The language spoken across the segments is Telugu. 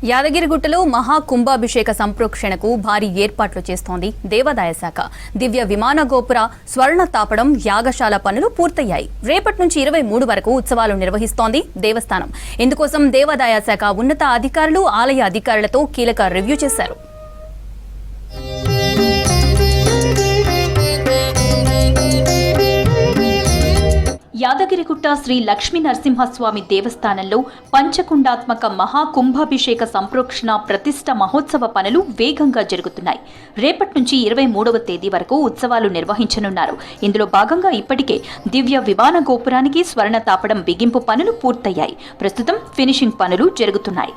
యాదగిరిగుట్టలో మహా కుంభాభిషేక సంప్రోక్షణకు భారీ ఏర్పాట్లు చేస్తోంది దేవాదాయ శాఖ. దివ్య విమాన గోపుర స్వర్ణ తాపడం యాగశాల పనులు పూర్తయ్యాయి. రేపటి నుంచి 23 వరకు ఉత్సవాలు నిర్వహిస్తోంది దేవస్థానం. ఇందుకోసం దేవాదాయ శాఖ ఉన్నత అధికారులు ఆలయ అధికారులతో కీలక రివ్యూ చేశారు. యాదగిరిగుట్ట శ్రీ లక్ష్మీ నరసింహస్వామి దేవస్థానంలో పంచకుండాత్మక మహాకుంభాభిషేక సంప్రోక్షణ ప్రతిష్ఠ మహోత్సవ పనులు వేగంగా జరుగుతున్నాయి. రేపటి నుంచి 23వ తేదీ వరకు ఉత్సవాలు నిర్వహించనున్నారు. ఇందులో భాగంగా ఇప్పటికే దివ్య విమాన గోపురానికి స్వర్ణ తాపడం బిగింపు పనులు పూర్తయ్యాయి. ప్రస్తుతం ఫినిషింగ్ పనులు జరుగుతున్నాయి.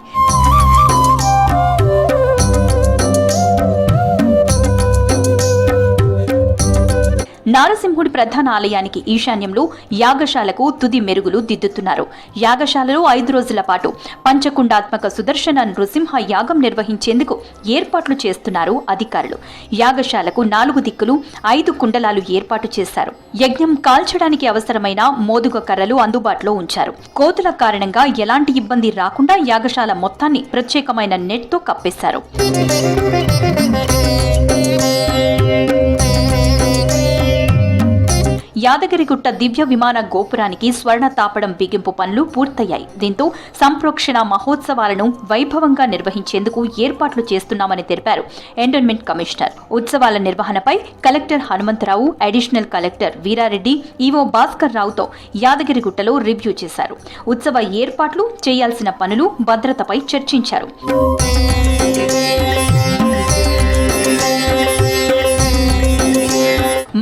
నారసింహుడి ప్రధాన ఆలయానికి ఈశాన్యంలో యాగశాలకు తుది మెరుగులు దిద్దుతున్నారు. యాగశాలలో 5 రోజుల పాటు పంచకుండాత్మక సుదర్శన నృసింహ యాగం నిర్వహించేందుకు ఏర్పాట్లు చేస్తున్నారు అధికారులు. యాగశాలకు 4 దిక్కులు 5 కుండలాలు ఏర్పాటు చేశారు. యజ్ఞం కాల్చడానికి అవసరమైన మోదుగ కర్రలు అందుబాటులో ఉంచారు. కోతుల కారణంగా ఎలాంటి ఇబ్బంది రాకుండా యాగశాల మొత్తాన్ని ప్రత్యేకమైన నెట్తో కప్పేశారు. యాదగిరిగుట్ట దివ్య విమాన గోపురానికి స్వర్ణ తాపడం బిగింపు పనులు పూర్తయ్యాయి. దీంతో సంప్రోక్షణ మహోత్సవాలను వైభవంగా నిర్వహించేందుకు ఏర్పాట్లు చేస్తున్నామని తెలిపారు ఎండోన్మెంట్ కమిషనర్. ఉత్సవాల నిర్వహణపై collector Hanumantharao, additional collector Veerareddy, EO Bhaskar రావుతో యాదగిరిగుట్టలో రివ్యూ చేశారు. ఉత్సవ ఏర్పాట్లు, చేయాల్సిన పనులు, భద్రతపై చర్చించారు.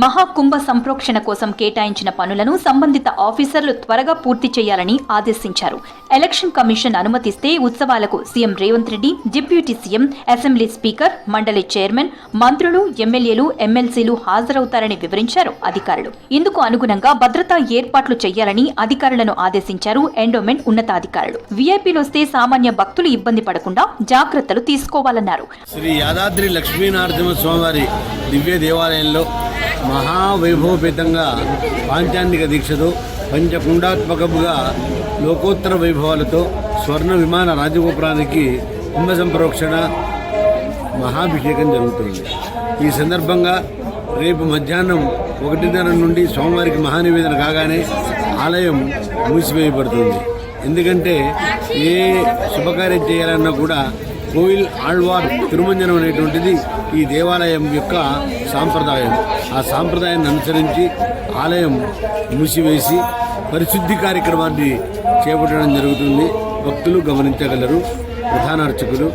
మహాకుంభ సంప్రోక్షణ కోసం కేటాయించిన పనులను సంబంధిత ఆఫీసర్లు త్వరగా పూర్తి చేయాలని ఆదేశించారు. ఎలక్షన్ కమిషన్ అనుమతిస్తే ఉత్సవాలకు CM Revanth Reddy, deputy CM, assembly speaker, మండలి చైర్మన్, మంత్రులు, ఎమ్మెల్యేలు, ఎమ్మెల్సీలు హాజరవుతారని వివరించారు అధికారులు. ఇందుకు అనుగుణంగా భద్రతా ఏర్పాట్లు చేయాలని అధికారులను ఆదేశించారు ఎండోమెంట్ ఉన్నతాధికారులు. వీఐపీలొస్తే సామాన్య భక్తులు ఇబ్బంది పడకుండా జాగ్రత్తలు తీసుకోవాలన్నారు. శ్రీ యాదాద్రి లక్ష్మీనరసింహ స్వామివారి దివ్య దేవాలయంలో మహావైభవపేతంగా పాంచాండిక దీక్షతో పంచకుండాత్మకముగా లోకోత్తర వైభవాలతో స్వర్ణ విమాన రాజగోపురానికి కుంభ సంప్రోక్షణ మహాభిషేకం జరుగుతుంది. ఈ సందర్భంగా రేపు మధ్యాహ్నం 1:30 నుండి స్వామివారికి మహానివేదన కాగానే ఆలయం మూసివేయబడుతుంది. ఎందుకంటే ఏ శుభకార్యం చేయాలన్నా కూడా కోయిల్ ఆళ్వార్ తిరుమంజనం అనేటువంటిది ఈ దేవాలయం యొక్క సాంప్రదాయం. ఆ సాంప్రదాయాన్ని అనుసరించి ఆలయం మూసివేసి పరిశుద్ధి కార్యక్రమాన్ని చేపట్టడం జరుగుతుంది. భక్తులు గమనించగలరు. ప్రధాన అర్చకులు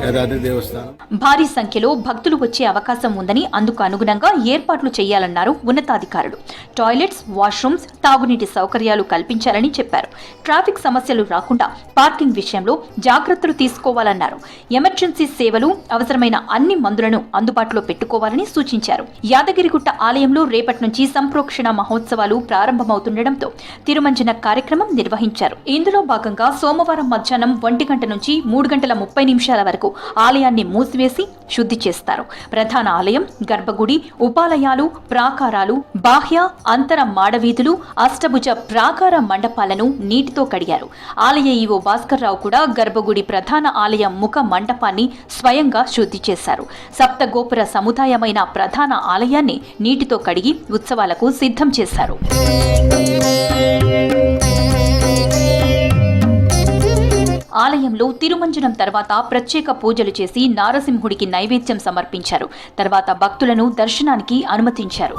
యాదాద్రి దేవస్థానం. భారీ సంఖ్యలో భక్తులు వచ్చే అవకాశం ఉందని అందుకు అనుగుణంగా ఏర్పాట్లు చేయాలన్నారు ఉన్నతాధికారులు. టాయిలెట్స్, వాష్రూమ్స్, తాగునీటి సౌకర్యాలు కల్పించాలని చెప్పారు. ట్రాఫిక్ సమస్యలు రాకుండా పార్కింగ్ విషయంలో జాగ్రత్తలు తీసుకోవాలన్నారు. ఎమర్జెన్సీ సేవలు, అవసరమైన అన్ని మందులను అందుబాటులో పెట్టుకోవాలని సూచించారు. యాదగిరిగుట్ట ఆలయంలో రేపటి నుంచి సంప్రోక్షణ మహోత్సవాలు ప్రారంభమవుతుండటంతో తిరుమంజన కార్యక్రమం నిర్వహించారు. ఇందులో భాగంగా సోమవారం మధ్యాహ్నం 1 గంట నుంచి 3:30 వరకు ఆలయాన్ని మూసివేసి శుద్ధి చేస్తారు. ప్రధాన ఆలయం, గర్భగుడి, ఉపాలయాలు, ప్రాకారాలు, బాహ్య, అంతర మాడవీధులు, అష్టభుజ ప్రాకార మండపాలను నీటితో కడిగారు. ఆలయ ఈవో భాస్కర్ రావు కూడా గర్భగుడి, ప్రధాన ఆలయ ముఖ మండపాన్ని స్వయంగా శుద్ధి చేశారు. సప్తగోపుర సముదాయమైన ప్రధాన ఆలయాన్ని నీటితో కడిగి ఉత్సవాలకు సిద్ధం చేశారు. ఆలయంలో తిరుమంజనం తర్వాత ప్రత్యేక పూజలు చేసి నారసింహుడికి నైవేద్యం సమర్పించారు. తర్వాత భక్తులను దర్శనానికి అనుమతించారు.